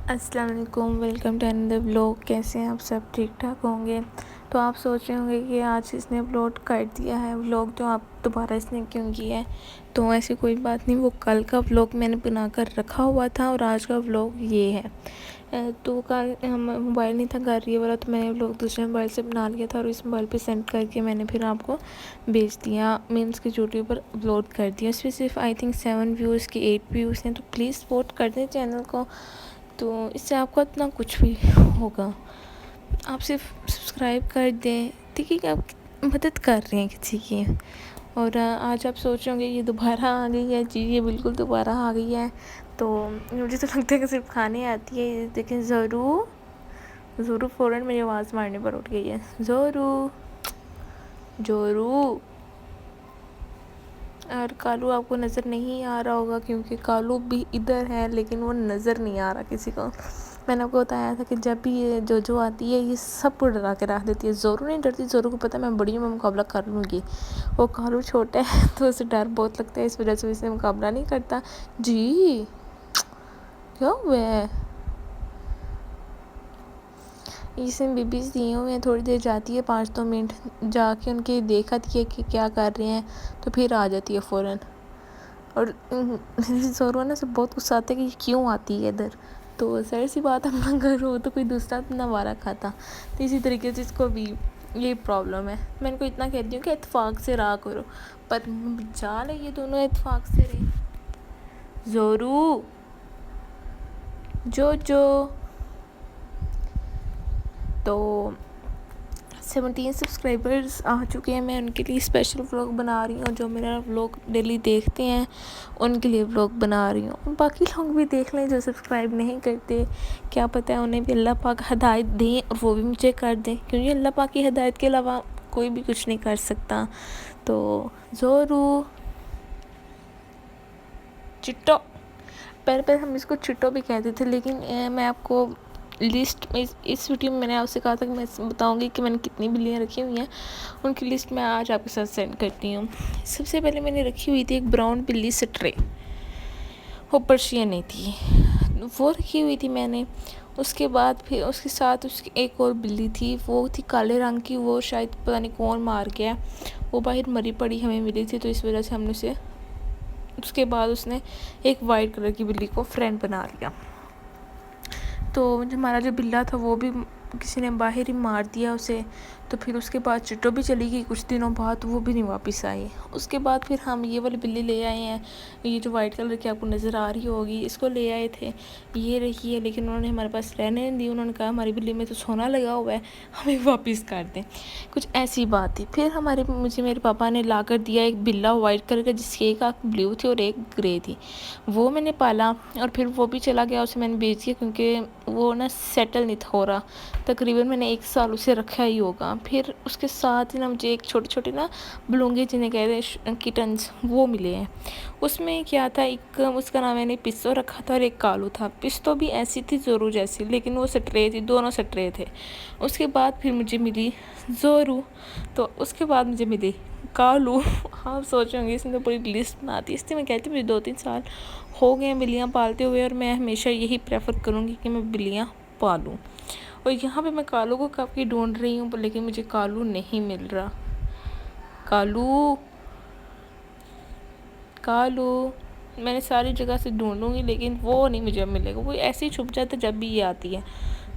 السلام علیکم، welcome to another blog. کیسے ہیں آپ سب؟ ٹھیک ٹھاک ہوں گے؟ تو آپ سوچ رہے ہوں گے کہ آج اس نے اپلوڈ کر دیا ہے ولاگ، تو آپ دوبارہ اس نے کیوں کیا ہے؟ تو ایسی کوئی بات نہیں، وہ کل کا ولاگ میں نے بنا کر رکھا ہوا تھا اور آج کا ولاگ یہ ہے۔ تو کل موبائل نہیں تھا گھر یہ والا، تو میں نے ولاگ دوسرے موبائل سے بنا لیا تھا اور اس موبائل پہ سینڈ کر کے میں نے پھر آپ کو بھیج دیا، مینس کے یوٹیوب پر اپلوڈ کر دیا۔ اس پہ صرف آئی تھنک 7 ویوز کی 8 ویوز ہیں، تو پلیز سپورٹ کر دیں چینل کو، تو اس سے آپ کو اتنا کچھ بھی ہوگا۔ آپ صرف سبسکرائب کر دیں، ٹھیک ہے کہ آپ مدد کر رہے ہیں کسی کی۔ اور آج آپ سوچ رہے ہوں گے یہ دوبارہ آ گئی ہے؟ جی یہ بالکل دوبارہ آ گئی ہے۔ تو مجھے تو لگتا ہے کہ صرف کھانے آتی ہے۔ دیکھیں زورو فوراً میری آواز مارنے پر اٹھ گئی ہے۔ جورو اور کالو آپ کو نظر نہیں آ رہا ہوگا، کیونکہ کالو بھی ادھر ہے لیکن وہ نظر نہیں آ رہا کسی کو۔ میں نے آپ کو بتایا تھا کہ جب بھی یہ جو آتی ہے یہ سب کو ڈرا کے رکھ دیتی ہے۔ زورو نہیں ڈرتی، زورو کو پتہ ہے میں بڑی ہوں، میں مقابلہ کر لوں گی۔ وہ کالو چھوٹا ہے تو اسے ڈر بہت لگتا ہے، اس وجہ سے اسے مقابلہ نہیں کرتا۔ جی کیا ہوا ہے؟ اس میں بیبیز دیے ہوئے ہیں، تھوڑی دیر جاتی ہے 5-2 منٹ، جا کے ان کے دیکھتی ہے کہ کیا کر رہے ہیں، تو پھر آ جاتی ہے فوراً۔ اور زورو نے سے بہت غصہ آتا ہے کہ یہ کیوں آتی ہے ادھر، تو ظاہر سی بات اپنا گھر ہو تو کوئی دوسرا نہ وارہ کھاتا، تو اسی طریقے سے اس کو بھی یہ پرابلم ہے۔ میں ان کو اتنا کہتی ہوں کہ اتفاق سے رہا کرو، پر جال ہے یہ دونوں اتفاق سے رہے۔ زورو جو تو 17 سبسکرائبرز آ چکے ہیں، میں ان کے لیے اسپیشل ولاگ بنا رہی ہوں۔ جو میرا ولاگ ڈیلی دیکھتے ہیں ان کے لیے ولاگ بنا رہی ہوں۔ باقی لوگ بھی دیکھ لیں جو سبسکرائب نہیں کرتے، کیا پتہ ہے انہیں بھی اللہ پاک ہدایت دیں اور وہ بھی مجھے کر دیں، کیونکہ اللہ پاک کی ہدایت کے علاوہ کوئی بھی کچھ نہیں کر سکتا۔ تو زورو چٹو، پہلے ہم اس کو چٹو بھی کہتے تھے، لیکن میں آپ کو لسٹ اس ویڈیو میں نے آپ سے کہا تھا کہ میں بتاؤں گی کہ میں نے کتنی بلیاں رکھی ہوئی ہیں، ان کی لسٹ میں آج آپ کے ساتھ سینڈ کرتی ہوں۔ سب سے پہلے میں نے رکھی ہوئی تھی ایک براؤن بلی سٹرے، وہ پرشین نہیں تھی، وہ رکھی ہوئی تھی میں نے۔ اس کے بعد پھر اس کے ساتھ اس کی ایک اور بلی تھی، وہ تھی کالے رنگ کی، وہ شاید پتہ نہیں کون مار گیا، وہ باہر مری پڑی ہمیں ملی تھی، تو اس وجہ سے ہم نے اسے، اس کے بعد اس نے ایک وائٹ کلر کی بلی کو فرینڈ بنا لیا۔ تو ہمارا جو بلا تھا وہ بھی کسی نے باہر ہی مار دیا اسے، تو پھر اس کے بعد چٹو بھی چلی گئی کچھ دنوں بعد، وہ بھی نہیں واپس آئی۔ اس کے بعد پھر ہم یہ والی بلی لے آئے ہیں، یہ جو وائٹ کلر کی آپ کو نظر آ رہی ہوگی، اس کو لے آئے تھے، یہ رہی ہے، لیکن انہوں نے ہمارے پاس رہنے نہیں دی، انہوں نے کہا ہماری بلی میں تو سونا لگا ہوا ہے، ہمیں واپس کر دیں، کچھ ایسی بات تھی۔ پھر مجھے میرے پاپا نے لا کر دیا ایک بلا وائٹ کلر کا، جس کی ایک آنکھ بلیو تھی اور ایک گرے تھی، وہ میں نے پالا، اور پھر وہ بھی چلا گیا، اسے میں نے بیچ دیا کیونکہ وہ نا سیٹل نہیں ہو رہا، تقریباً میں نے 1 سال اسے رکھا ہی ہوگا۔ پھر اس کے ساتھ ہی نا مجھے ایک چھوٹے چھوٹے نا بلونگے جنہیں کہتے ہیں کٹنز، وہ ملے ہیں۔ اس میں کیا تھا، ایک اس کا نام میں نے پستو رکھا تھا اور ایک کالو تھا۔ پستو بھی ایسی تھی زورو جیسی، لیکن وہ سٹرے تھی، دونوں سٹرے تھے۔ اس کے بعد پھر مجھے ملی زورو، تو اس کے بعد مجھے ملی کالو۔ آپ سوچیں گے اس نے تو پوری لسٹ بناتی، اس لیے میں کہتی ہوں مجھے 2-3 سال ہو گئے ہیں بلیاں پالتے ہوئے، اور میں ہمیشہ یہی پریفر کروں گی کہ میں بلیاں پالوں۔ اور یہاں پہ میں کالو کو کب کی ڈھونڈ رہی ہوں، لیکن مجھے کالو نہیں مل رہا۔ کالو میں نے ساری جگہ سے ڈھونڈوں گی، لیکن وہ نہیں مجھے ملے گا، وہ ایسے ہی چھپ جاتا ہے جب بھی یہ آتی ہے،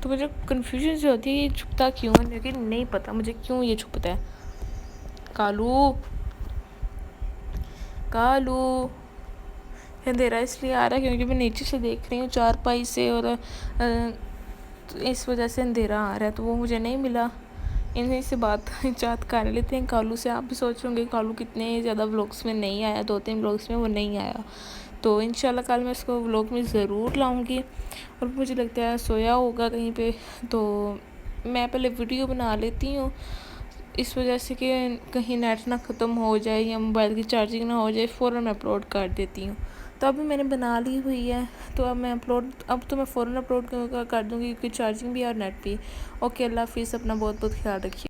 تو مجھے کنفیوژن سے ہوتی ہے یہ چھپتا کیوں ہے، لیکن نہیں پتہ مجھے کیوں یہ چھپتا ہے۔ کالو اندھیرا اس لیے آ رہا ہے کیونکہ میں نیچے سے دیکھ رہی ہوں چارپائی سے، اور اس وجہ سے اندھیرا آ رہا ہے، تو وہ مجھے نہیں ملا۔ انہیں سے بات کر لیتے ہیں کالو سے۔ آپ بھی سوچ رہے ہوں گے کالو کتنے زیادہ ولاگس میں نہیں آیا، 2-3 ولاگس میں وہ نہیں آیا، تو انشاءاللہ کل میں اس کو ولاگ میں ضرور لاؤں گی۔ اور مجھے لگتا ہے سویا ہوگا کہیں پہ، تو میں پہلے ویڈیو بنا لیتی ہوں، اس وجہ سے کہ کہیں نیٹ نہ ختم ہو جائے یا موبائل کی چارجنگ نہ ہو جائے، فوراً میں اپلوڈ کر دیتی ہوں۔ تو ابھی میں نے بنا لی ہوئی ہے، تو اب تو میں فوراً اپلوڈ کر دوں گی، کیونکہ چارجنگ بھی اور نیٹ بھی۔ اوکے، اللہ حافظ، اپنا بہت بہت خیال رکھیے۔